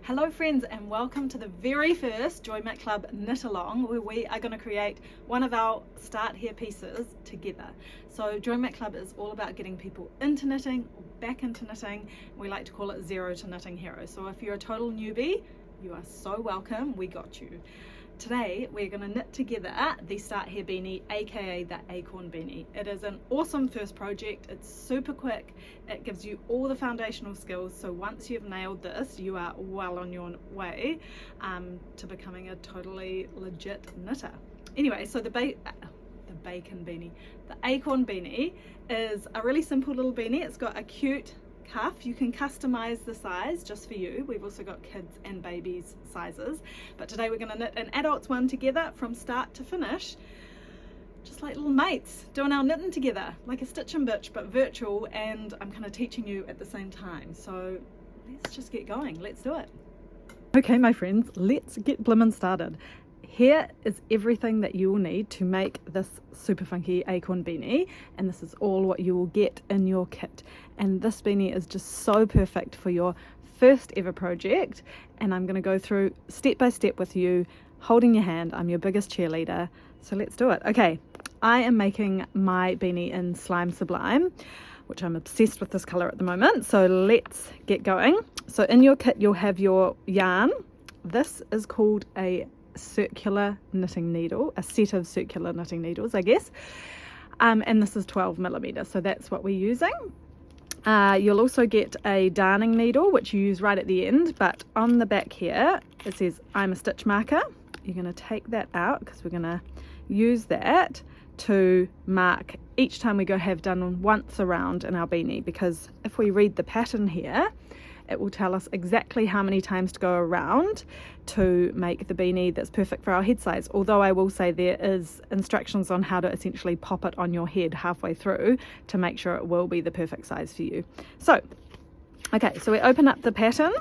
Hello friends, and welcome to the very first Joy Mat Club knit along, where we are going to create one of our start here pieces together. So Joy Mat Club is all about getting people into knitting or back into knitting. We like to call it zero to knitting hero. So if you're a total newbie, you are so welcome. We got you. Today we're going to knit together the Start Here Beanie, aka the Acorn Beanie. It is an awesome first project. It's super quick. It gives you all the foundational skills, so once you've nailed this, you are well on your way to becoming a totally legit knitter. Anyway, so the bacon beanie, the Acorn Beanie is a really simple little beanie. It's got a cute cuff. You can customize the size just for you. We've also got kids and babies sizes, but today we're going to knit an adults one together from start to finish, just like little mates doing our knitting together, like a stitch and bitch but virtual, and I'm kind of teaching you at the same time. So let's just get going. Let's do it. Okay my friends, let's get blimmin' started. Here is everything that you will need to make this super funky acorn beanie, and this is all what you will get in your kit. And this beanie is just so perfect for your first ever project, and I'm going to go through step by step with you, holding your hand. I'm your biggest cheerleader, so let's do it. Okay, I am making my beanie in Slime Sublime, which I'm obsessed with this color at the moment, so let's get going. So in your kit you'll have your yarn. This is called a circular knitting needle, a set of circular knitting needles, I guess, and this is 12mm, so that's what we're using. You'll also get a darning needle, which you use right at the end, but on the back here it says I'm a stitch marker. You're going to take that out because we're going to use that to mark each time we have done once around in our beanie, because if we read the pattern here, it will tell us exactly how many times to go around to make the beanie that's perfect for our head size. Although I will say there is instructions on how to essentially pop it on your head halfway through to make sure it will be the perfect size for you. So, okay, so we open up the pattern,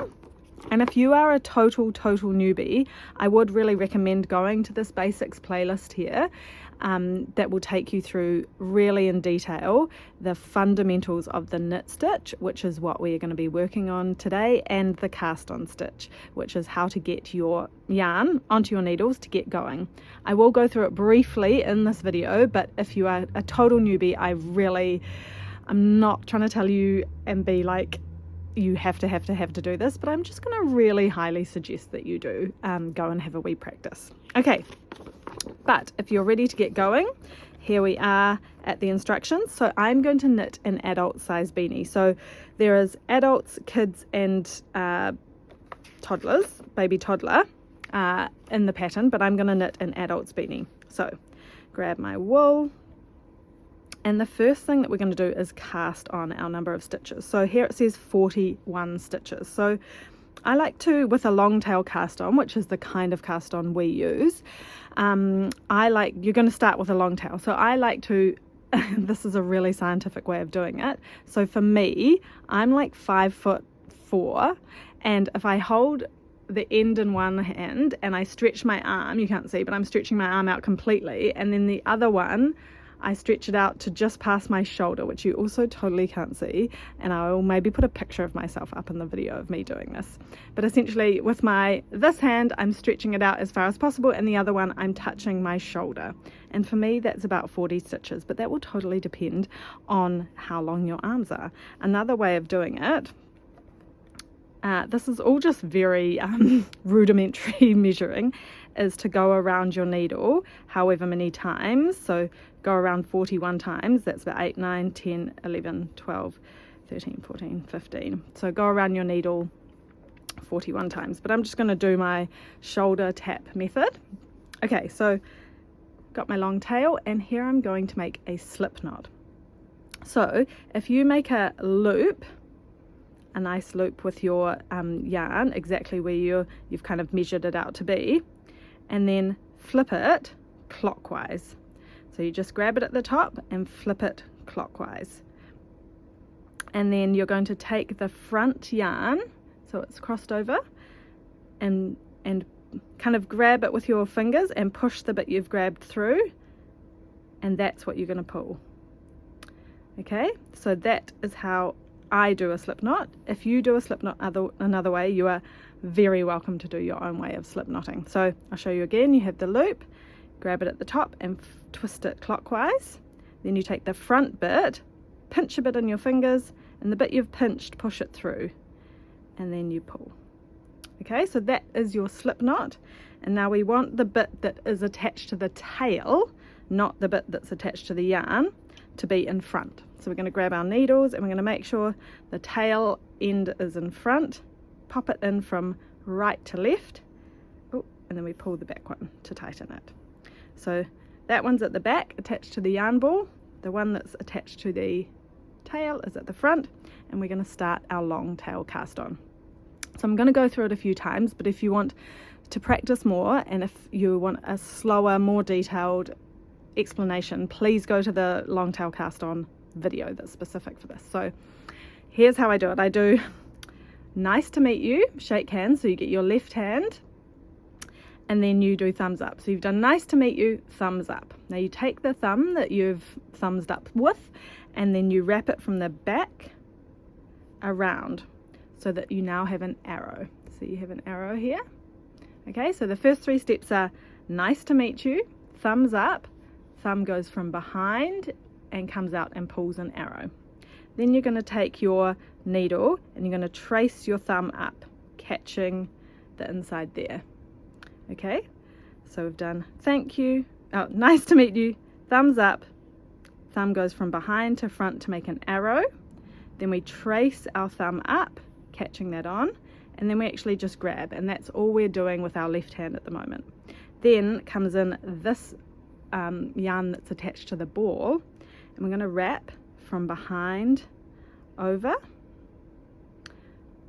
and if you are a total newbie, I would really recommend going to this basics playlist here. That will take you through really in detail the fundamentals of the knit stitch, which is what we are going to be working on today, and the cast on stitch, which is how to get your yarn onto your needles to get going. I will go through it briefly in this video, but if you are a total newbie, I'm not trying to tell you and be like, you have to do this, but I'm just going to really highly suggest that you do go and have a wee practice. Okay, but if you're ready to get going, here we are at the instructions. So I'm going to knit an adult size beanie. So there is adults, kids and toddlers, baby toddler in the pattern, but I'm going to knit an adult's beanie. So grab my wool, and the first thing that we're going to do is cast on our number of stitches. So here it says 41 stitches. So I like to, with a long tail cast on, which is the kind of cast on we use, you're going to start with a long tail. So I like to, this is a really scientific way of doing it. So for me, I'm like 5'4", and if I hold the end in one hand and I stretch my arm, you can't see, but I'm stretching my arm out completely, and then the other one I stretch it out to just past my shoulder, which you also totally can't see, and I will maybe put a picture of myself up in the video of me doing this. But essentially with this hand I'm stretching it out as far as possible, and the other one I'm touching my shoulder, and for me that's about 40 stitches, but that will totally depend on how long your arms are. Another way of doing it, this is all just very rudimentary measuring, is to go around your needle however many times. So go around 41 times, that's about 8, 9, 10, 11, 12, 13, 14, 15. So go around your needle 41 times, but I'm just going to do my shoulder tap method. Okay, so got my long tail, and here I'm going to make a slip knot. So if you make a loop, a nice loop with your yarn exactly where you've kind of measured it out to be, and then flip it clockwise. So you just grab it at the top and flip it clockwise, and then you're going to take the front yarn, so it's crossed over, and kind of grab it with your fingers and push the bit you've grabbed through, and that's what you're going to pull. Okay, so that is how I do a slip knot. If you do a slip knot another way, you are very welcome to do your own way of slip knotting. So I'll show you again. You have the loop, grab it at the top and twist it clockwise. Then you take the front bit, pinch a bit in your fingers, and the bit you've pinched, push it through, and then you pull. Okay, so that is your slip knot. And now we want the bit that is attached to the tail, not the bit that's attached to the yarn, to be in front. So we're going to grab our needles and we're going to make sure the tail end is in front, pop it in from right to left, and then we pull the back one to tighten it. So that one's at the back attached to the yarn ball, the one that's attached to the tail is at the front, and we're going to start our long tail cast on. So I'm going to go through it a few times, but if you want to practice more and if you want a slower, more detailed explanation, please go to the long tail cast on video that's specific for this. So here's how I do it. I do nice to meet you, shake hands, so you get your left hand, and then you do thumbs up. So you've done nice to meet you, thumbs up. Now you take the thumb that you've thumbs up with and then you wrap it from the back around so that you now have an arrow. So you have an arrow here. Okay, so the first 3 steps are nice to meet you, thumbs up, thumb goes from behind and comes out and pulls an arrow. Then you're going to take your needle and you're going to trace your thumb up, catching the inside there. Okay, so we've done thank you, nice to meet you, thumbs up, thumb goes from behind to front to make an arrow. Then we trace our thumb up, catching that on, and then we actually just grab, and that's all we're doing with our left hand at the moment. Then comes in this yarn that's attached to the ball, and we're going to wrap from behind over.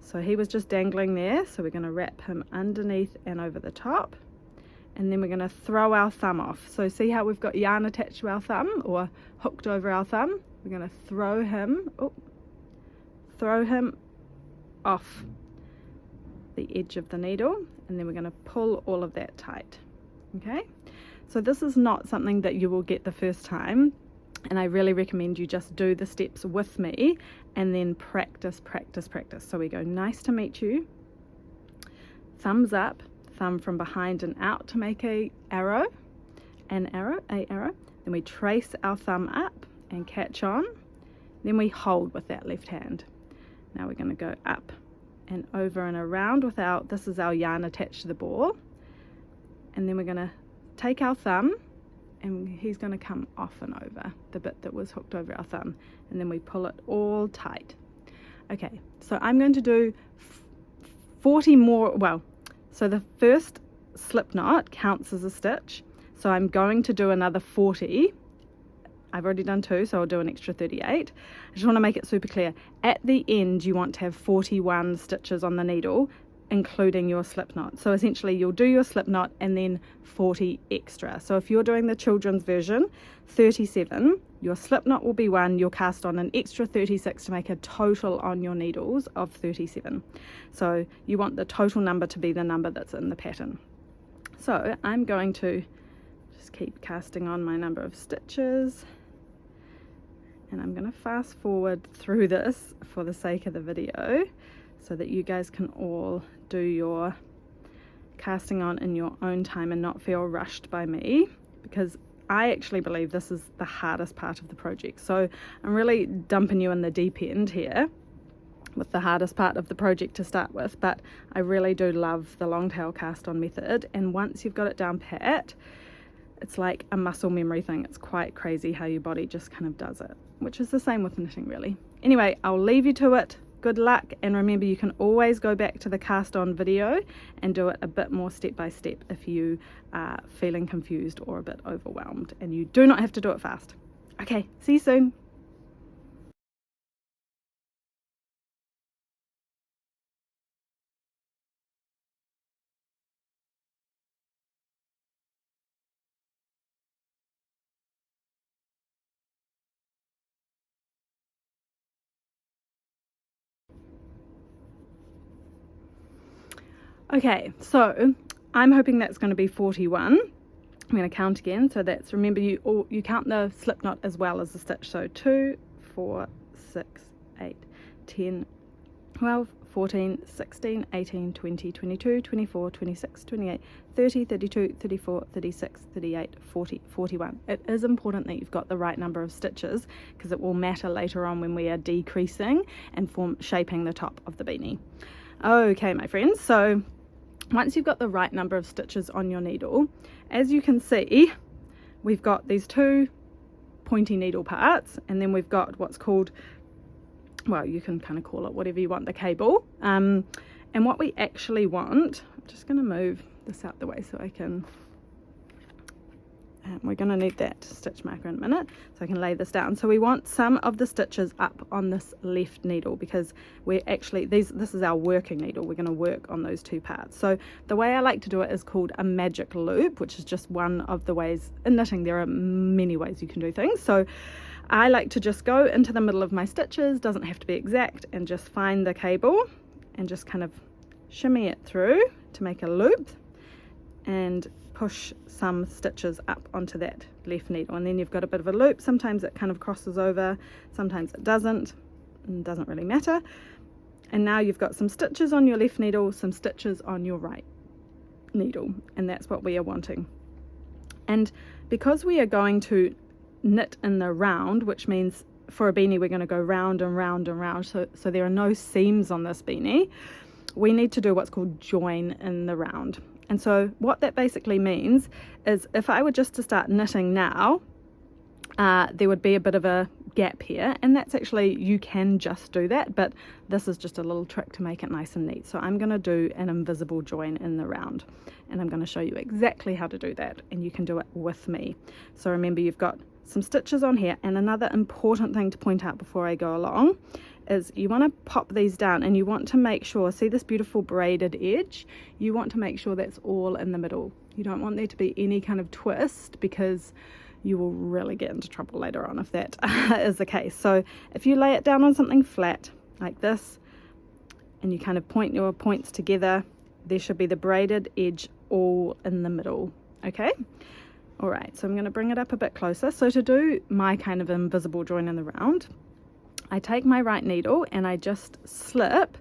So he was just dangling there, so we're going to wrap him underneath and over the top, and then we're going to throw our thumb off. So see how we've got yarn attached to our thumb or hooked over our thumb? We're going to throw him off the edge of the needle, and then we're going to pull all of that tight. Okay, so this is not something that you will get the first time, and I really recommend you just do the steps with me and then practice. So we go nice to meet you, thumbs up, thumb from behind and out to make a arrow. Then we trace our thumb up and catch on, then we hold with that left hand. Now we're going to go up and over and around with this is our yarn attached to the ball, and then we're going to take our thumb and he's going to come off and over the bit that was hooked over our thumb, and then we pull it all tight. Okay, so I'm going to do 40 more. So the first slip knot counts as a stitch, so I'm going to do another 40. I've already done 2, so I'll do an extra 38. I just want to make it super clear. At the end, you want to have 41 stitches on the needle, including your slip knot. So essentially, you'll do your slip knot and then 40 extra. So if you're doing the children's version, 37, your slip knot will be 1, you'll cast on an extra 36 to make a total on your needles of 37. So you want the total number to be the number that's in the pattern. So I'm going to just keep casting on my number of stitches. And I'm going to fast forward through this for the sake of the video so that you guys can all do your casting on in your own time and not feel rushed by me, because I actually believe this is the hardest part of the project. So I'm really dumping you in the deep end here with the hardest part of the project to start with, but I really do love the long tail cast on method, and once you've got it down pat, it's like a muscle memory thing. It's quite crazy how your body just kind of does it, which is the same with knitting really. Anyway, I'll leave you to it. Good luck, and remember you can always go back to the cast on video and do it a bit more step by step if you are feeling confused or a bit overwhelmed, and you do not have to do it fast. Okay, see you soon. Okay, so I'm hoping that's going to be 41. I'm going to count again. So that's, remember, you count the slip knot as well as the stitch. So 2, 4, 6, 8, 10, 12, 14, 16, 18, 20, 22, 24, 26, 28, 30, 32, 34, 36, 38, 40, 41. It is important that you've got the right number of stitches because it will matter later on when we are decreasing and shaping the top of the beanie. Okay, my friends, so once you've got the right number of stitches on your needle, as you can see, we've got these two pointy needle parts, and then we've got what's called, well, you can kind of call it whatever you want, the cable. And what we actually want, I'm just going to move this out the way so I can, we're going to need that stitch marker in a minute so I can lay this down. So we want some of the stitches up on this left needle because we're actually, this is our working needle. We're going to work on those two parts. So the way I like to do it is called a magic loop, which is just one of the ways in knitting. There are many ways you can do things. So I like to just go into the middle of my stitches, doesn't have to be exact, and just find the cable and just kind of shimmy it through to make a loop and push some stitches up onto that left needle, and then you've got a bit of a loop. Sometimes it kind of crosses over, sometimes it doesn't, and it doesn't really matter. And now you've got some stitches on your left needle, some stitches on your right needle, and that's what we are wanting. And because we are going to knit in the round, which means for a beanie we're going to go round and round and round, so there are no seams on this beanie, we need to do what's called join in the round. And so what that basically means is if I were just to start knitting now, there would be a bit of a gap here, and that's actually, you can just do that, but this is just a little trick to make it nice and neat. So I'm going to do an invisible join in the round, and I'm going to show you exactly how to do that, and you can do it with me. So remember, you've got some stitches on here, and another important thing to point out before I go along is you want to pop these down, and you want to make sure, see this beautiful braided edge, you want to make sure that's all in the middle. You don't want there to be any kind of twist, because you will really get into trouble later on if that is the case. So if you lay it down on something flat like this, and you kind of point your points together, there should be the braided edge all in the middle. Okay, all right, so I'm going to bring it up a bit closer. So to do my kind of invisible join in the round, I take my right needle and I just slip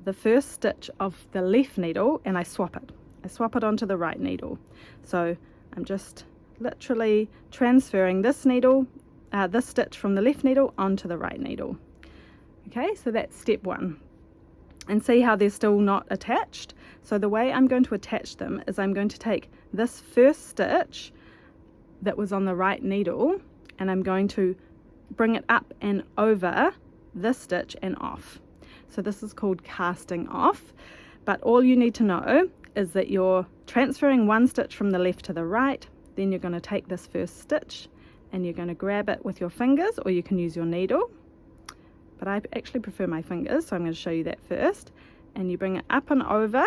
the first stitch of the left needle and I swap it onto the right needle. So I'm just literally transferring this needle, this stitch from the left needle onto the right needle. Okay, so that's step one. And see how they're still not attached? So the way I'm going to attach them is I'm going to take this first stitch that was on the right needle, and I'm going to bring it up and over this stitch and off. So this is called casting off, but all you need to know is that you're transferring one stitch from the left to the right, then you're going to take this first stitch and you're going to grab it with your fingers, or you can use your needle, but I actually prefer my fingers, so I'm going to show you that first. And you bring it up and over,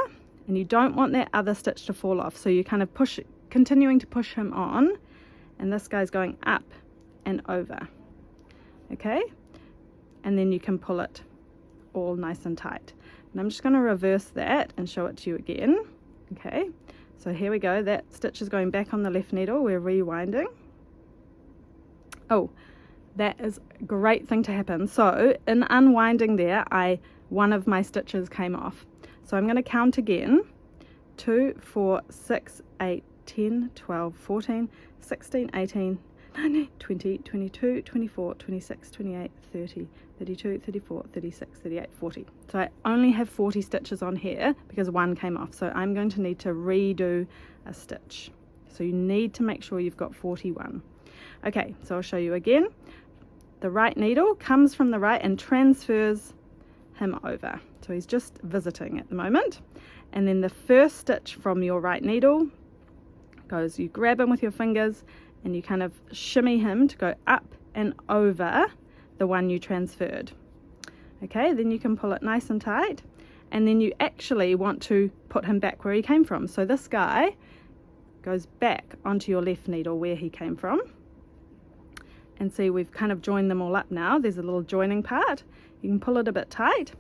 and you don't want that other stitch to fall off, so you kind of continuing to push him on, and this guy's going up and over. Okay, and then you can pull it all nice and tight. And I'm just going to reverse that and show it to you again. Okay, so here we go, that stitch is going back on the left needle, we're rewinding. Oh, that is a great thing to happen. So in unwinding there, one of my stitches came off. So I'm going to count again. 2, 4, 6, 8, 10, 12, 14, 16, 18, 19, 20, 22, 24, 26, 28, 30, 32, 34, 36, 38, 40. So I only have 40 stitches on here because one came off. So I'm going to need to redo a stitch. So you need to make sure you've got 41. Okay, so I'll show you again. The right needle comes from the right and transfers him over. So he's just visiting at the moment. And then the first stitch from your right needle goes, you grab him with your fingers and you kind of shimmy him to go up and over the one you transferred. Okay, then you can pull it nice and tight, and then you actually want to put him back where he came from. So this guy goes back onto your left needle where he came from. And see, we've kind of joined them all up now. There's a little joining part. You can pull it a bit tight,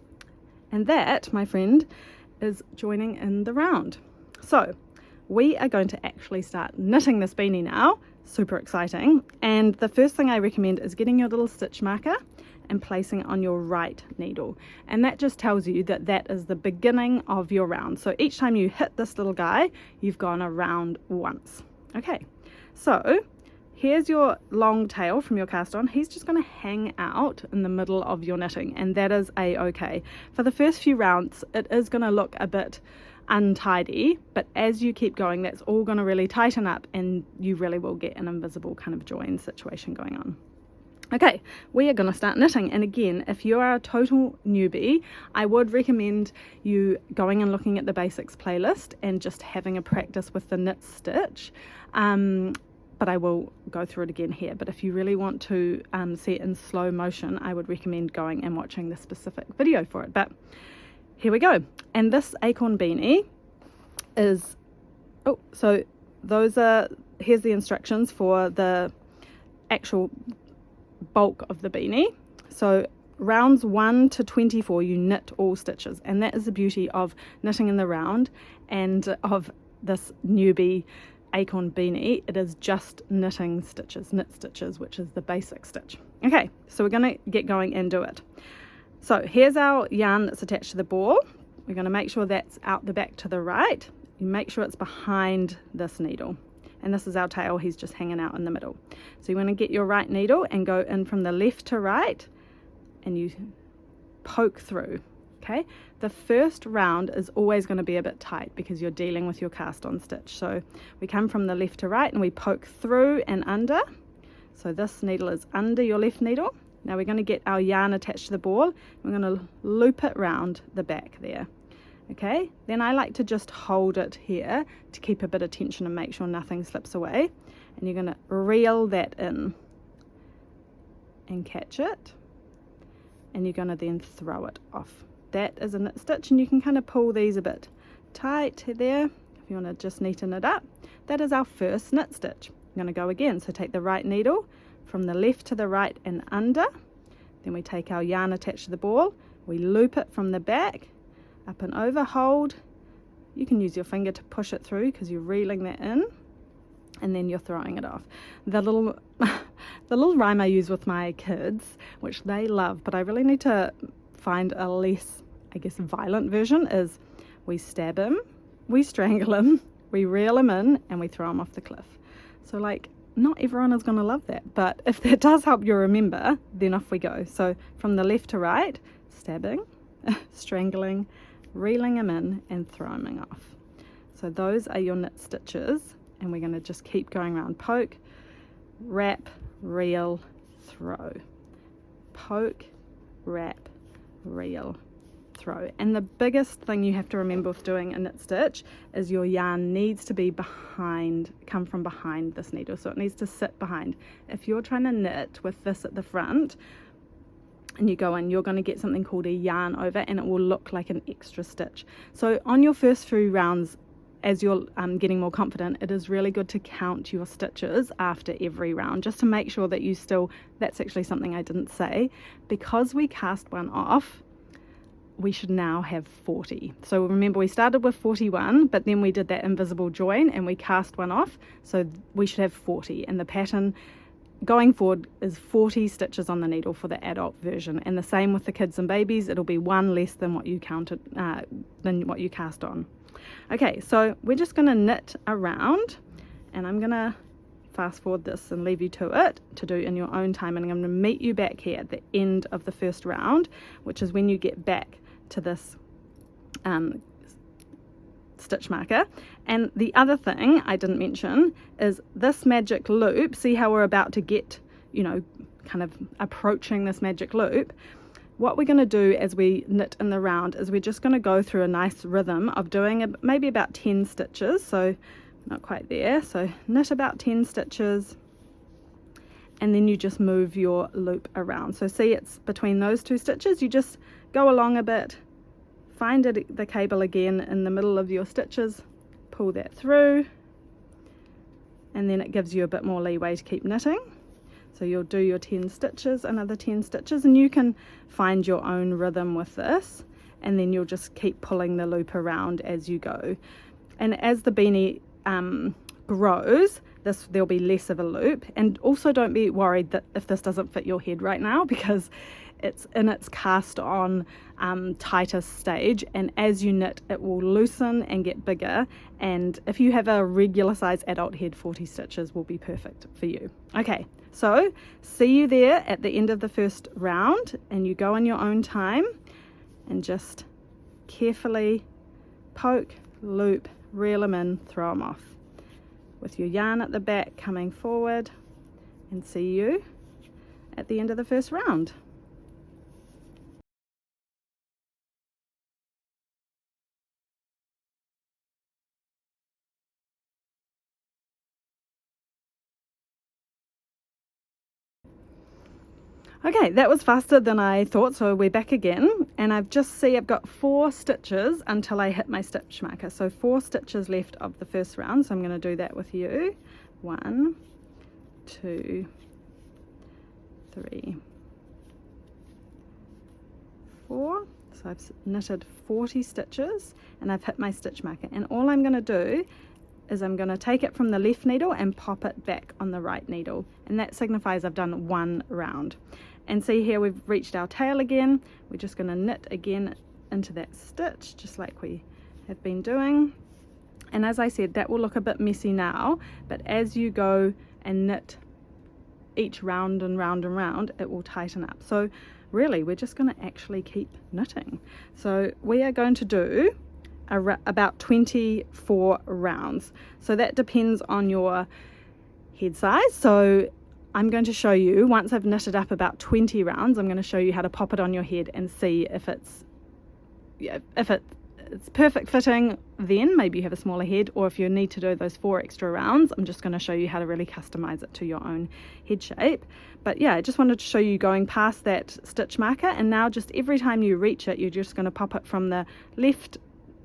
and that, my friend, is joining in the round. So we are going to actually start knitting this beanie now. Super exciting. And the first thing I recommend is getting your little stitch marker and placing it on your right needle. And that just tells you that that is the beginning of your round. So each time you hit this little guy, you've gone around once. Okay, so here's your long tail from your cast on. He's just going to hang out in the middle of your knitting, and that is a-okay. For the first few rounds, it is going to look a bit untidy, but as you keep going, that's all going to really tighten up, and you really will get an invisible kind of join situation going on. Okay, we are going to start knitting, and again, if you are a total newbie, I would recommend you going and looking at the basics playlist and just having a practice with the knit stitch. But I will go through it again here. But if you really want to see it in slow motion, I would recommend going and watching the specific video for it. But here we go. And this Acorn Beanie is, so here's the instructions for the actual bulk of the beanie. So rounds 1 to 24, you knit all stitches. And that is the beauty of knitting in the round and of this newbie Acorn Beanie. It is just knitting stitches, knit stitches, which is the basic stitch. Okay, so we're going to get going and do it. So here's our yarn that's attached to the ball. We're going to make sure that's out the back to the right. You make sure it's behind this needle. And this is our tail, he's just hanging out in the middle. So you want to get your right needle and go in from the left to right, and you poke through. Okay, the first round is always going to be a bit tight because you're dealing with your cast on stitch. So we come from the left to right and we poke through and under. So this needle is under your left needle. Now we're going to get our yarn attached to the ball. We're going to loop it round the back there. Okay, then I like to just hold it here to keep a bit of tension and make sure nothing slips away. And you're going to reel that in and catch it. And you're going to then throw it off. That is a knit stitch, and you can kind of pull these a bit tight there if you want to just neaten it up. That is our first knit stitch. I'm going to go again. So take the right needle from the left to the right and under. Then we take our yarn attached to the ball. We loop it from the back, up and over, hold. You can use your finger to push it through because you're reeling that in, and then you're throwing it off. The little rhyme I use with my kids, which they love, but I really need to find a less, I guess, violent version, is we stab him, we strangle him, we reel him in, and we throw him off the cliff. So like, not everyone is going to love that, but if that does help you remember, then off we go. So from the left to right, stabbing, strangling, reeling him in, and throwing him off. So those are your knit stitches, and we're going to just keep going around. Poke, wrap, reel, throw. Poke, wrap, reel, throw. And the biggest thing you have to remember with doing a knit stitch is your yarn needs to be come from behind this needle, so it needs to sit behind. If you're trying to knit with this at the front and you go in, you're going to get something called a yarn over, and it will look like an extra stitch. So on your first few rounds, as you're getting more confident, it is really good to count your stitches after every round, just to make sure that you still, that's actually something I didn't say, because we cast one off, we should now have 40. So remember, we started with 41, but then we did that invisible join and we cast one off, so we should have 40. And the pattern going forward is 40 stitches on the needle for the adult version, and the same with the kids and babies. It'll be one less than what you counted, than what you cast on. Okay, so we're just going to knit around, and I'm going to fast forward this and leave you to it to do in your own time, and I'm going to meet you back here at the end of the first round, which is when you get back to this stitch marker. And the other thing I didn't mention is this magic loop. See how we're about to get, kind of approaching this magic loop. What we're going to do as we knit in the round is we're just going to go through a nice rhythm of doing maybe about 10 stitches, so not quite there. So knit about 10 stitches, and then you just move your loop around. So see, it's between those two stitches, you just go along a bit, find the cable again in the middle of your stitches, pull that through, and then it gives you a bit more leeway to keep knitting. So you'll do your 10 stitches, another 10 stitches, and you can find your own rhythm with this, and then you'll just keep pulling the loop around as you go. And as the beanie grows, there'll be less of a loop. And also don't be worried that if this doesn't fit your head right now, because it's in its cast on tightest stage, and as you knit it will loosen and get bigger, and if you have a regular size adult head, 40 stitches will be perfect for you. Okay, so see you there at the end of the first round, and you go on your own time and just carefully poke, loop, reel them in, throw them off with your yarn at the back coming forward, and see you at the end of the first round. Okay, that was faster than I thought, so we're back again, and I've got 4 stitches until I hit my stitch marker. So 4 stitches left of the first round, so I'm going to do that with you. 1, 2, 3, 4. So I've knitted 40 stitches and I've hit my stitch marker, and all I'm going to do is I'm going to take it from the left needle and pop it back on the right needle, and that signifies I've done 1 round. And see here, we've reached our tail again. We're just going to knit again into that stitch, just like we have been doing. And as I said, that will look a bit messy now, but as you go and knit each round and round and round, it will tighten up. So really, we're just going to actually keep knitting. So we are going to do about 24 rounds. So that depends on your head size. So I'm going to show you, once I've knitted up about 20 rounds, I'm going to show you how to pop it on your head and see if it's perfect fitting. Then maybe you have a smaller head, or if you need to do those 4 extra rounds, I'm just going to show you how to really customize it to your own head shape. But yeah, I just wanted to show you going past that stitch marker, and now just every time you reach it, you're just going to pop it from the left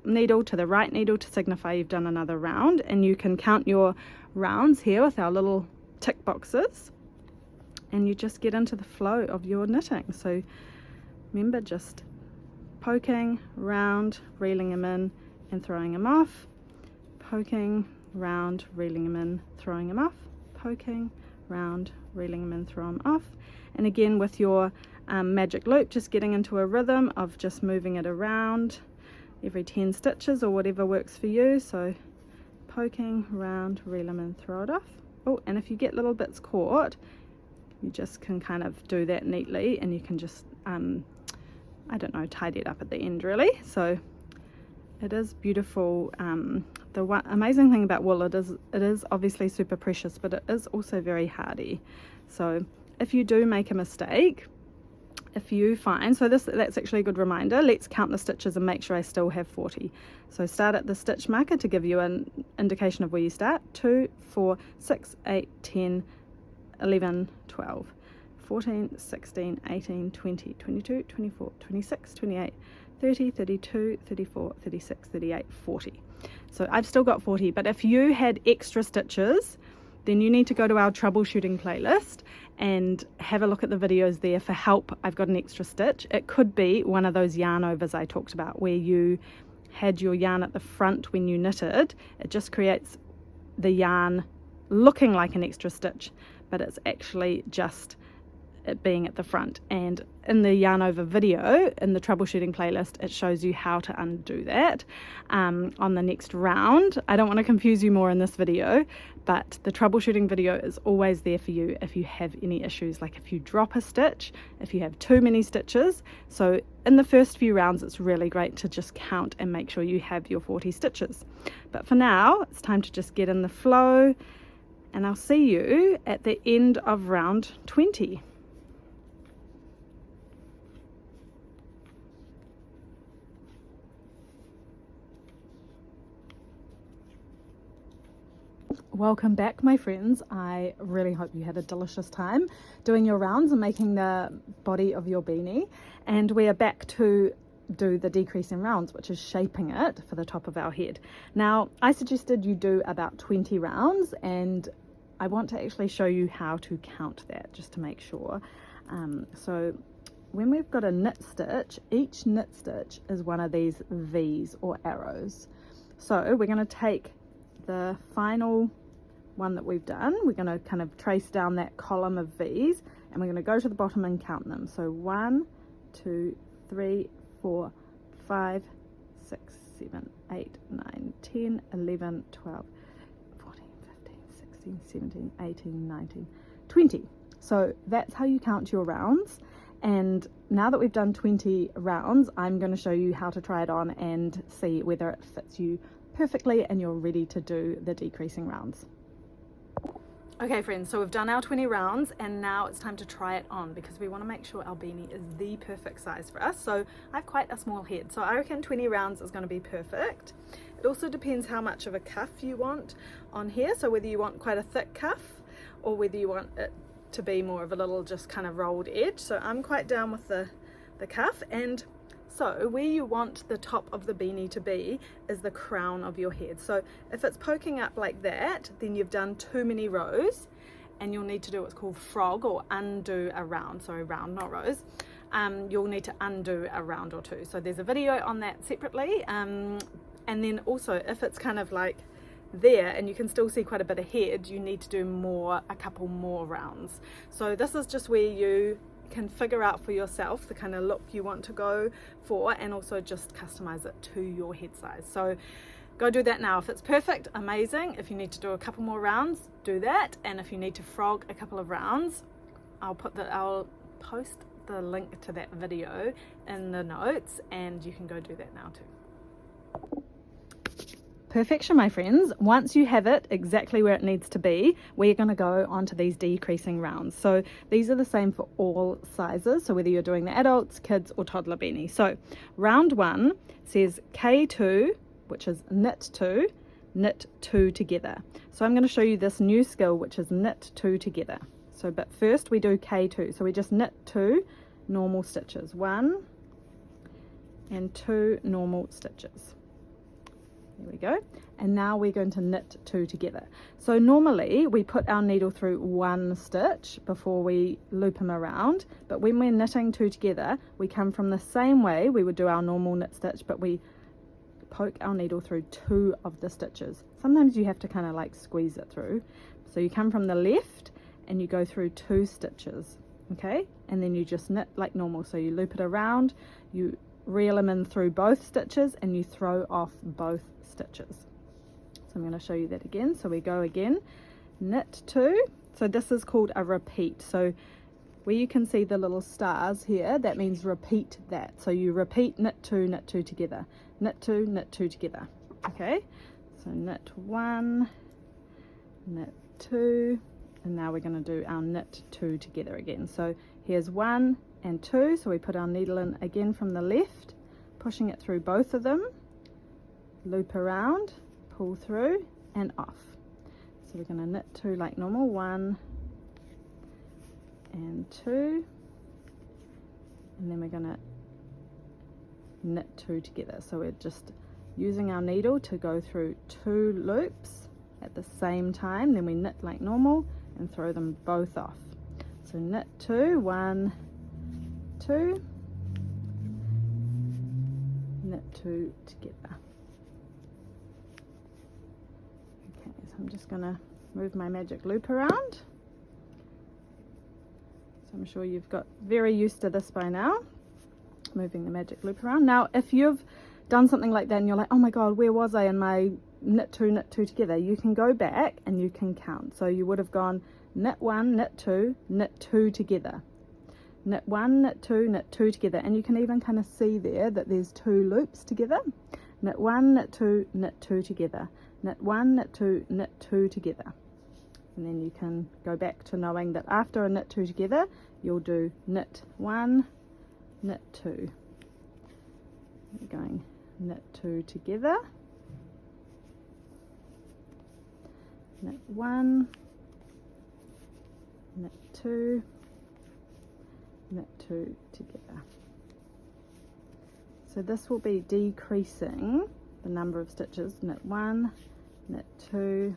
needle to the right needle to signify you've done another round. And you can count your rounds here with our little tick boxes, and you just get into the flow of your knitting. So remember, just poking round, reeling them in and throwing them off, poking round, reeling them in, throwing them off, poking round, reeling them in, throw them off. And again with your magic loop, just getting into a rhythm of just moving it around every 10 stitches or whatever works for you. So poking round, reel them in, throw it off. Oh, and if you get little bits caught, you just can kind of do that neatly, and you can just I don't know, tidy it up at the end really. So it is beautiful. The one amazing thing about wool, it is obviously super precious, but it is also very hardy. So if you do make a mistake, if you find, so that's actually a good reminder, let's count the stitches and make sure I still have 40. So start at the stitch marker to give you an indication of where you start. 2, 4, 6, 8, 10, 11, 12, 14, 16, 18, 20, 22, 24, 26, 28, 30, 32, 34, 36, 38, 40. So I've still got 40, but if you had extra stitches, then you need to go to our troubleshooting playlist and have a look at the videos there for help. I've got an extra stitch. It could be one of those yarn overs I talked about, where you had your yarn at the front when you knitted. It just creates the yarn looking like an extra stitch, but it's actually just it being at the front. And in the yarn over video in the troubleshooting playlist, it shows you how to undo that on the next round. I don't want to confuse you more in this video, but the troubleshooting video is always there for you if you have any issues, like if you drop a stitch, if you have too many stitches. So in the first few rounds, it's really great to just count and make sure you have your 40 stitches. But for now, it's time to just get in the flow, and I'll see you at the end of round 20. Welcome back, my friends. I really hope you had a delicious time doing your rounds and making the body of your beanie. And we are back to do the decrease in rounds, which is shaping it for the top of our head. Now, I suggested you do about 20 rounds, and I want to actually show you how to count that just to make sure. So when we've got a knit stitch, each knit stitch is one of these V's or arrows. So we're going to take the final one that we've done, we're going to kind of trace down that column of V's, and we're going to go to the bottom and count them. So 1, 2, 3, 4, 5, 6, 7, 8, 9, 10, 11, 12, 14, 15, 16, 17, 18, 19, 20. So that's how you count your rounds. And now that we've done 20 rounds, I'm going to show you how to try it on and see whether it fits you perfectly and you're ready to do the decreasing rounds. Okay friends, so we've done our 20 rounds and now it's time to try it on because we want to make sure our beanie is the perfect size for us. So I have quite a small head, so I reckon 20 rounds is going to be perfect. It also depends how much of a cuff you want on here, so whether you want quite a thick cuff or whether you want it to be more of a little just kind of rolled edge. So I'm quite down with the cuff, and so where you want the top of the beanie to be is the crown of your head. So if it's poking up like that, then you've done too many rows and you'll need to do what's called frog or undo a round. Sorry, round, not rows. You'll need to undo a round or two. So there's a video on that separately. And then also if it's kind of like there and you can still see quite a bit of head, you need to do a couple more rounds. So this is just where you can figure out for yourself the kind of look you want to go for and also just customize it to your head size. So go do that now. If it's perfect, amazing. If you need to do a couple more rounds, do that. And if you need to frog a couple of rounds, I'll post the link to that video in the notes and you can go do that now too. Perfection, my friends. Once you have it exactly where it needs to be, we're going to go on to these decreasing rounds. So these are the same for all sizes, so whether you're doing the adults, kids or toddler beanie. So round 1 says K2, which is knit 2 together. So I'm going to show you this new skill, which is knit 2 together. So but first we do K2, so we just knit 2 normal stitches, 1 and 2 normal stitches. There we go. And now we're going to knit 2 together. So normally we put our needle through 1 stitch before we loop them around, but when we're knitting 2 together, we come from the same way we would do our normal knit stitch, but we poke our needle through 2 of the stitches. Sometimes you have to kind of like squeeze it through. So you come from the left and you go through 2 stitches, okay? And then you just knit like normal. So you loop it around, you reel them in through both stitches and you throw off both stitches. So I'm going to show you that again. So we go again, knit 2. So this is called a repeat. So where you can see the little stars here, that means repeat that. So you repeat knit 2 together, knit 2 together. Okay, so knit 1, knit 2, and now we're going to do our knit 2 together again. So here's 1 and 2, so we put our needle in again from the left, pushing it through both of them, loop around, pull through and off. So we're going to knit 2 like normal, 1 and 2, and then we're going to knit 2 together. So we're just using our needle to go through 2 loops at the same time, then we knit like normal and throw them both off. So knit 2, 1, 2, knit 2 together. Okay, so I'm just going to move my magic loop around. So I'm sure you've got very used to this by now, moving the magic loop around. Now if you've done something like that and you're like, oh my god, where was I in my knit 2 together, you can go back and you can count. So you would have gone knit 1, knit 2 together, knit 1, knit 2 together, and you can even kind of see there that there's 2 loops together. Knit 1, knit 2 together, knit 1, knit 2 together. And then you can go back to knowing that after a knit 2 together, you'll do knit 1, knit 2. You're going knit 2 together, knit 1, knit 2, knit 2 together. So this will be decreasing the number of stitches, knit 1, knit 2,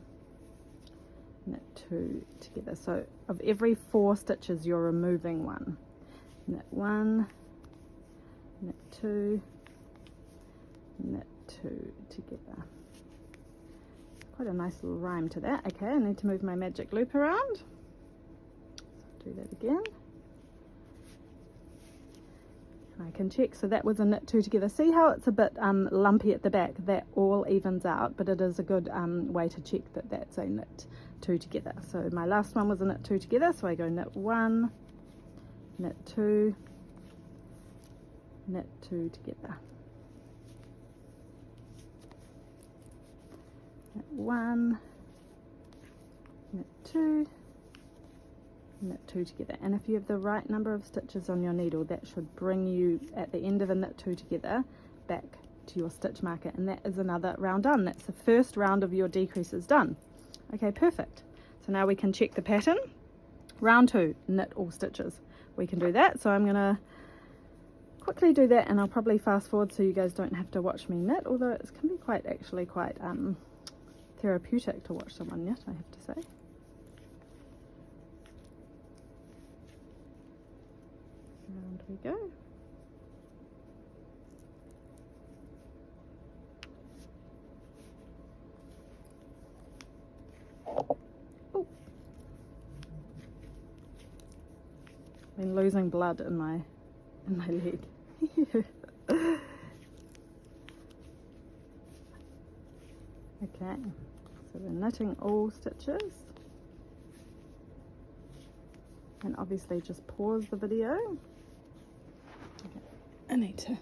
knit 2 together. So of every 4 stitches you're removing 1. Knit 1, knit 2, knit 2 together. quite a nice little rhyme to that. Okay, I need to move my magic loop around. Do that again. I can check, so that was a knit 2 together. See how it's a bit lumpy at the back? That all evens out, but it is a good way to check that that's a knit 2 together. So my last one was a knit 2 together, so I go knit 1, knit 2, knit 2 together, knit 1, knit 2, knit 2 together. And if you have the right number of stitches on your needle, that should bring you at the end of a knit 2 together back to your stitch marker, and that is another round done. That's the first round of your decreases done. Okay, perfect. So now we can check the pattern. Round 2, knit all stitches. We can do that, so I'm going to quickly do that, and I'll probably fast forward so you guys don't have to watch me knit, although it can be quite therapeutic to watch someone knit, I have to say. Round we go. Oh. Been losing blood in my leg. Okay, so we're knitting all stitches, and obviously just pause the video. Okay. I need to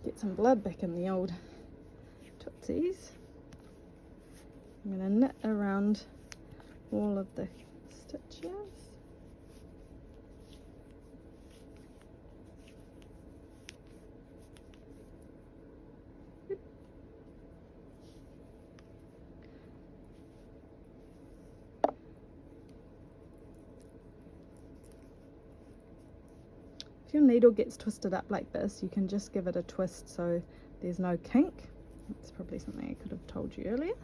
get some blood back in the old tootsies. I'm going to knit around all of the stitches. If your needle gets twisted up like this, you can just give it a twist so there's no kink. That's probably something I could have told you earlier.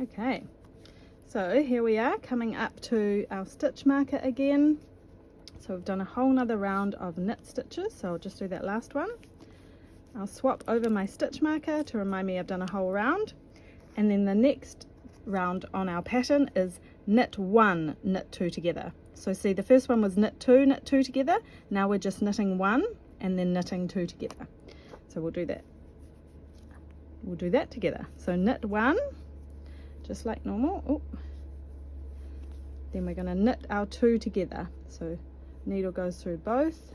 Okay, so here we are coming up to our stitch marker again. So we've done a whole nother round of knit stitches, so I'll just do that last one. I'll swap over my stitch marker to remind me I've done a whole round, and then the next round on our pattern is knit 1, knit 2 together. So see, the first one was knit 2 together. Now we're just knitting 1 and then knitting 2 together. So we'll do that together. So knit 1 just like normal. Oh. Then we're going to knit our 2 together, so needle goes through both.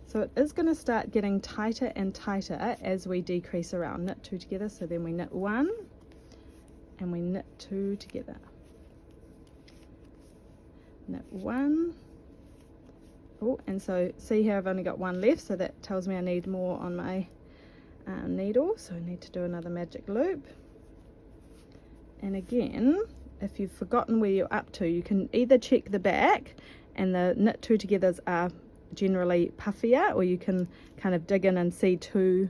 So it is going to start getting tighter and tighter as we decrease around. Knit 2 together, so then we knit 1 and we knit 2 together, knit 1. Oh, and so see here I've only got 1 left, so that tells me I need more on my needle, so I need to do another magic loop. And again, if you've forgotten where you're up to, you can either check the back, and the knit 2 togethers are generally puffier, or you can kind of dig in and see knit 2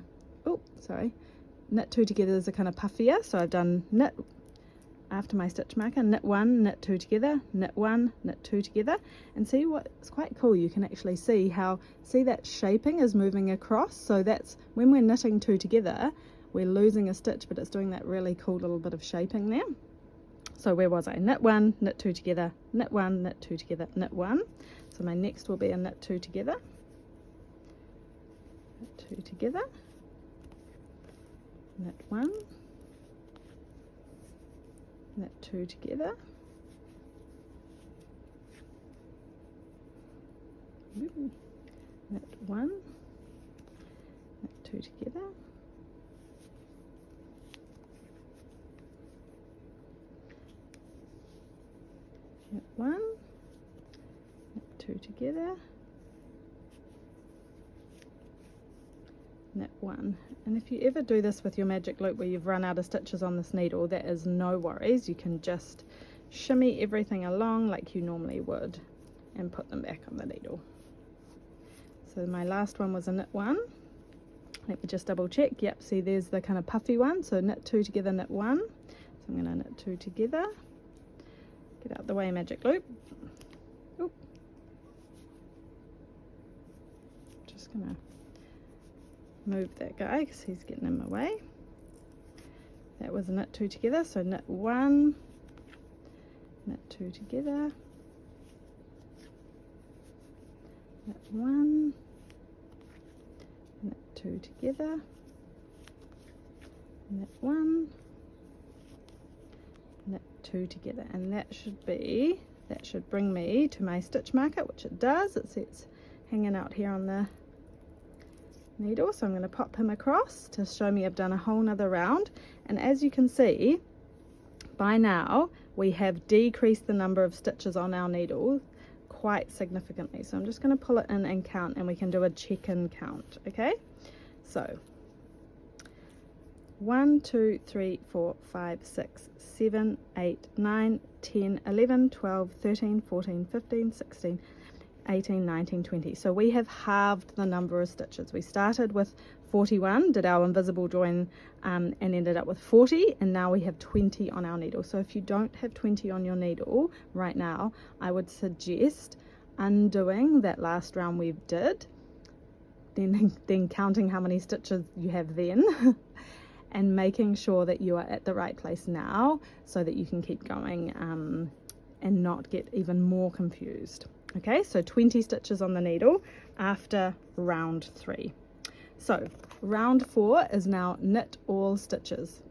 togethers are kind of puffier. So I've done knit after my stitch marker, knit 1, knit 2 together, knit 1, knit 2 together, and see what's quite cool, you can actually see that shaping is moving across. So that's when we're knitting 2 together, we're losing a stitch, but it's doing that really cool little bit of shaping there. So where was I? Knit 1, knit 2 together, knit 1, knit 2 together, knit 1. So my next will be a knit 2 together, knit 2 together, knit 1, knit 2 together, knit 1, knit 2 together, knit 1, knit 2 together, knit 1. And if you ever do this with your magic loop where you've run out of stitches on this needle, that is no worries. You can just shimmy everything along like you normally would and put them back on the needle. So my last one was a knit 1. Let me just double check. Yep, see there's the kind of puffy one. So knit 2 together, knit 1. So I'm going to knit 2 together. Get out the way, magic loop. Oop. Just going to move that guy because he's getting in my way. That was a knit 2 together, so knit 1, knit 2 together, knit 1, knit 2 together, knit 1, knit 2 together, and that should bring me to my stitch marker, which it does. It's hanging out here on the needle, so I'm going to pop him across to show me I've done a whole nother round. And as you can see, by now we have decreased the number of stitches on our needle quite significantly. So I'm just going to pull it in and count, and we can do a check-in count. Okay, so 1, 2, 3, 4, 5, 6, 7, 8, 9, 10, 11, 12, 13, 14, 15, 16, 18, 19, 20. So we have halved the number of stitches. We started with 41, did our invisible join, and ended up with 40, and now we have 20 on our needle. So if you don't have 20 on your needle right now, I would suggest undoing that last round we did, then counting how many stitches you have then and making sure that you are at the right place now so that you can keep going and not get even more confused. Okay, so 20 stitches on the needle after round 3. So round 4 is now knit all stitches.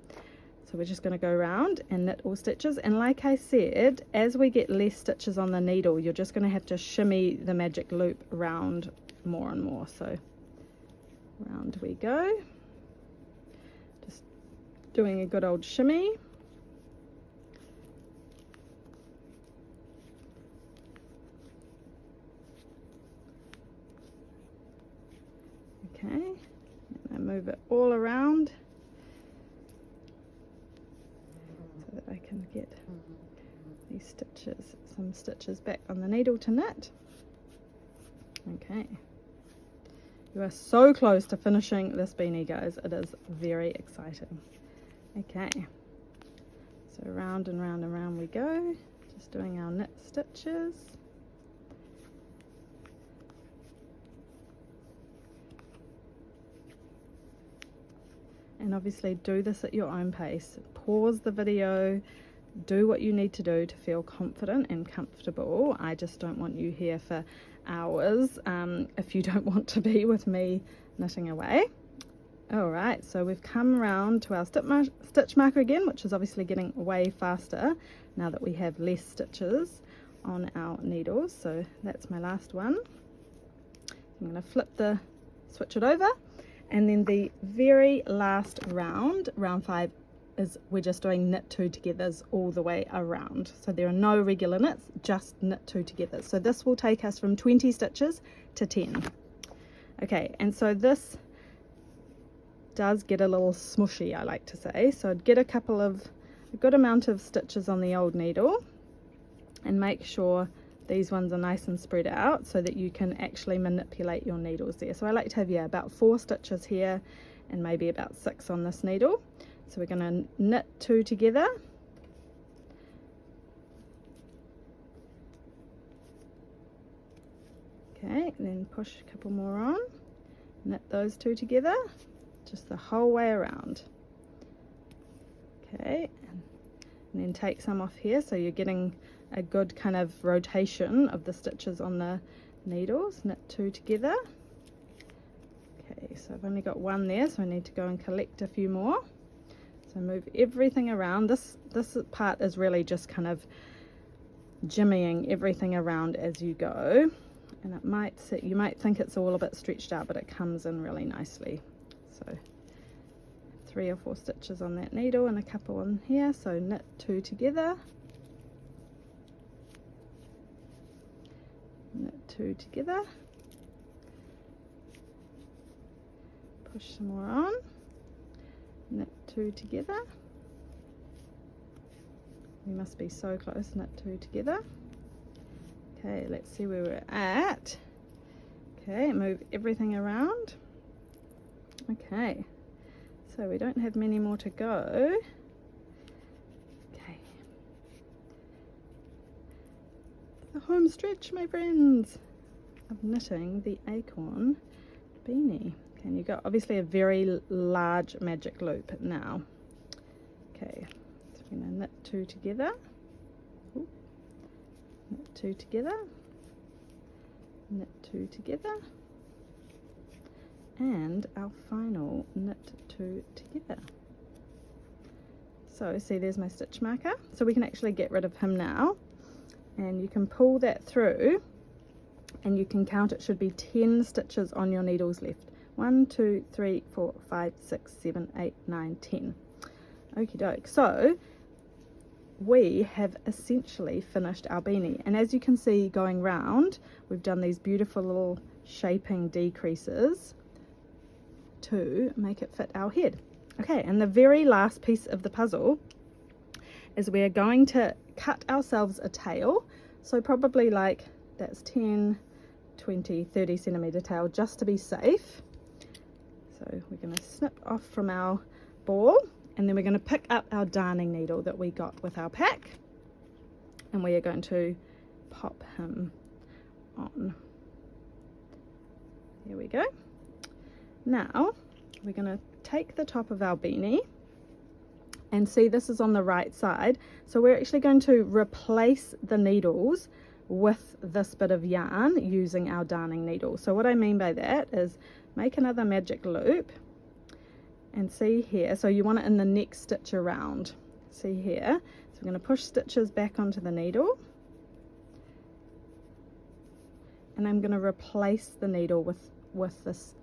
So we're just going to go around and knit all stitches, and like I said, as we get less stitches on the needle, you're just going to have to shimmy the magic loop around more and more. So round we go, just doing a good old shimmy. Okay, and I move it all around so that I can get these stitches, some stitches back on the needle to knit. Okay, you are so close to finishing this beanie, guys. It is very exciting. Okay, so round and round and round we go, just doing our knit stitches. And obviously do this at your own pace. Pause the video, do what you need to do to feel confident and comfortable. I just don't want you here for hours if you don't want to be with me knitting away. Alright, so we've come around to our stitch marker again, which is obviously getting way faster now that we have less stitches on our needles. So that's my last one. I'm going to switch it over. And then the very last round, round 5, is we're just doing knit 2 togethers all the way around. So there are no regular knits, just knit 2 together. So this will take us from 20 stitches to 10. Okay, and so this does get a little smushy, I like to say. So I'd get a good amount of stitches on the old needle and make sure these ones are nice and spread out so that you can actually manipulate your needles there. So I like to have, yeah, about 4 stitches here and maybe about 6 on this needle. So we're going to knit 2 together. Okay, and then push a couple more on. Knit those 2 together, just the whole way around. Okay, and then take some off here so you're getting a good kind of rotation of the stitches on the needles. Knit 2 together. Okay, so I've only got 1 there, so I need to go and collect a few more. So move everything around. This part is really just kind of jimmying everything around as you go, and you might think it's all a bit stretched out, but it comes in really nicely. So 3 or 4 stitches on that needle and a couple on here. So knit 2 together. Knit 2 together, Push some more on, knit 2 together. We must be so close, knit 2 together. Okay, let's see where we're at. Okay, move everything around. Okay, so we don't have many more to go. Okay, the home stretch, my friends, of knitting the Acorn Beanie. Okay, and you've got obviously a very large magic loop now. Okay, so we're going to knit 2 together. Ooh. Knit 2 together, knit 2 together, and our final knit 2 together. So see, there's my stitch marker, so we can actually get rid of him now, and you can pull that through and you can count. It should be 10 stitches on your needles left. 1, 2, 3, 4, 5, 6, 7, 8, 9, 10. Okie doke. So we have essentially finished our beanie, and as you can see going round, we've done these beautiful little shaping decreases to make it fit our head. Okay, and the very last piece of the puzzle is we're going to cut ourselves a tail, so probably like that's 10, 20, 30 centimeter tail, just to be safe. So we're going to snip off from our ball, and then we're going to pick up our darning needle that we got with our pack, and we are going to pop him on. There we go. Now we're going to take the top of our beanie, and see, this is on the right side, so we're actually going to replace the needles with this bit of yarn using our darning needle. So what I mean by that is make another magic loop, and see here, so you want it in the next stitch around. See here, so we're going to push stitches back onto the needle, and I'm going to replace the needle with this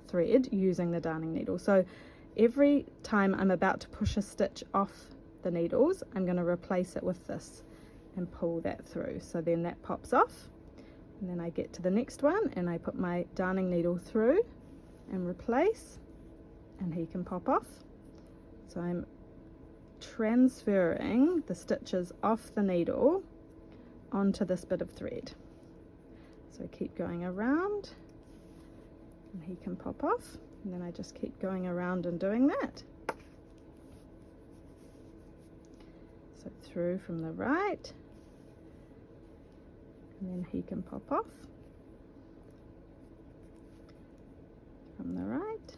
thread using the darning needle. So every time I'm about to push a stitch off the needles, I'm going to replace it with this and pull that through, so then that pops off, and then I get to the next one and I put my darning needle through and replace, and he can pop off. So I'm transferring the stitches off the needle onto this bit of thread. So keep going around and he can pop off, and then I just keep going around and doing that. So through from the right, and then he can pop off from the right,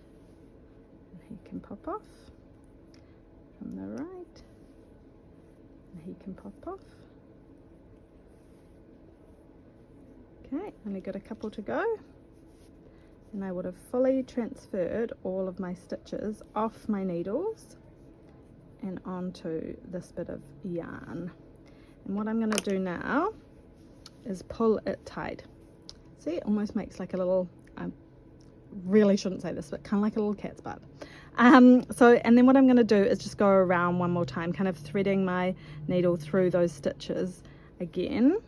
and he can pop off from the right, and he can pop off. Okay, only got a couple to go, and I would have fully transferred all of my stitches off my needles and onto this bit of yarn. And what I'm going to do now is pull it tight. See, it almost makes like a little, I really shouldn't say this, but kind of like a little cat's butt. And then what I'm going to do is just go around one more time, kind of threading my needle through those stitches again,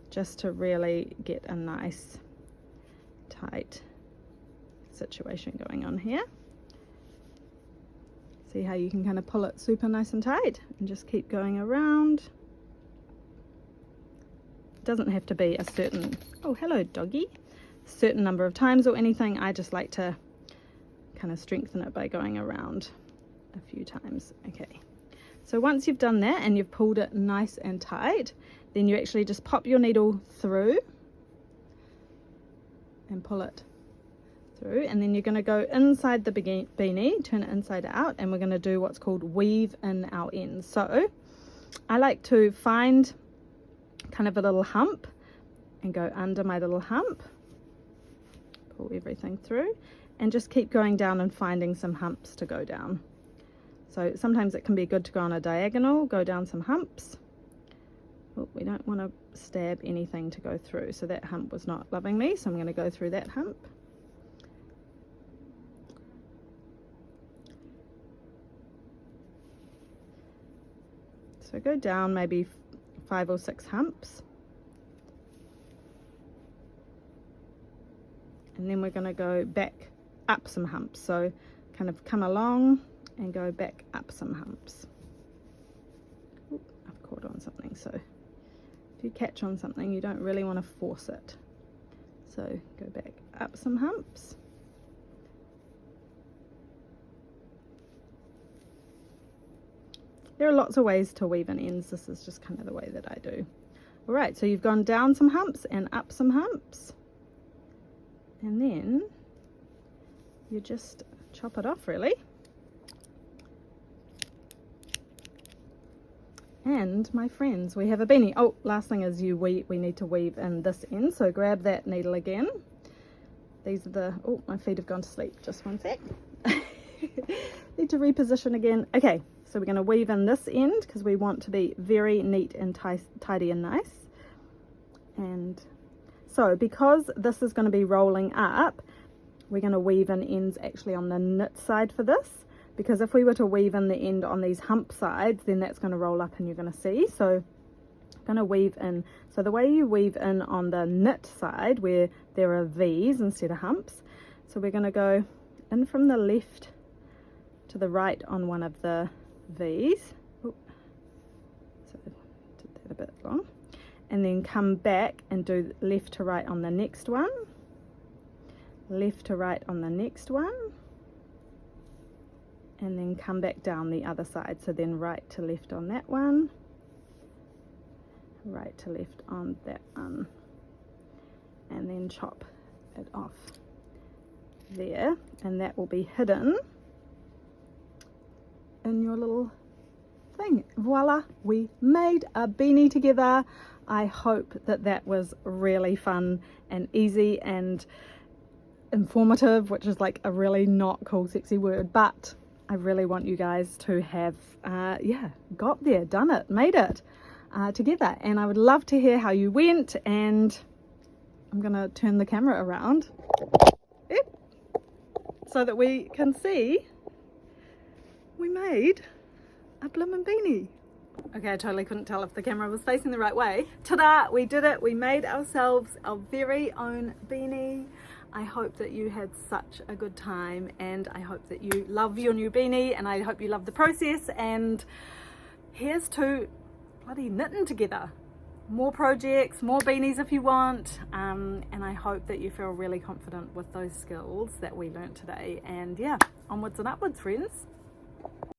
just to really get a nice tight situation going on here. See how you can kind of pull it super nice and tight, and just keep going around. It doesn't have to be a certain, oh hello doggy, certain number of times or anything. I just like to kind of strengthen it by going around a few times. Okay, so once you've done that and you've pulled it nice and tight, then you actually just pop your needle through and pull it through, and then you're going to go inside the beanie, turn it inside out, and we're going to do what's called weave in our ends. So I like to find kind of a little hump and go under my little hump, pull everything through, and just keep going down and finding some humps to go down. So sometimes it can be good to go on a diagonal, go down some humps. Oh, we don't want to stab anything to go through, so that hump was not loving me, so I'm going to go through that hump. So go down maybe 5 or 6 humps, and then we're going to go back up some humps. So kind of come along and go back up some humps. Ooh, I've caught on something, so if you catch on something you don't really want to force it. So go back up some humps. There are lots of ways to weave in ends. This is just kind of the way that I do. All right, so you've gone down some humps and up some humps. And then you just chop it off, really. And my friends, we have a beanie. Oh, last thing is we need to weave in this end. So grab that needle again. These are the, oh, my feet have gone to sleep. Just one sec. Need to reposition again. Okay, so we're going to weave in this end because we want to be very neat and tidy and nice. And so because this is going to be rolling up, we're going to weave in ends actually on the knit side for this, because if we were to weave in the end on these hump sides, then that's going to roll up and you're going to see. So I'm going to weave in. So the way you weave in on the knit side where there are V's instead of humps, so we're going to go in from the left to the right on one of the V's. Ooh. So I did that a bit wrong. And then come back and do left to right on the next one, left to right on the next one, and then come back down the other side. So then right to left on that one, right to left on that one, and then chop it off there, and that will be hidden in your little thing. Voila, we made a beanie together. I hope that that was really fun and easy and informative, which is like a really not cool sexy word, but I really want you guys to have got there, done it, made it together. And I would love to hear how you went, and I'm gonna turn the camera around so that we can see we made a bloomin' beanie. Okay, I totally couldn't tell if the camera was facing the right way. Ta-da! We did it! We made ourselves our very own beanie. I hope that you had such a good time, and I hope that you love your new beanie, and I hope you love the process, and here's to bloody knitting together. More projects, more beanies if you want, and I hope that you feel really confident with those skills that we learnt today. And yeah, onwards and upwards, friends.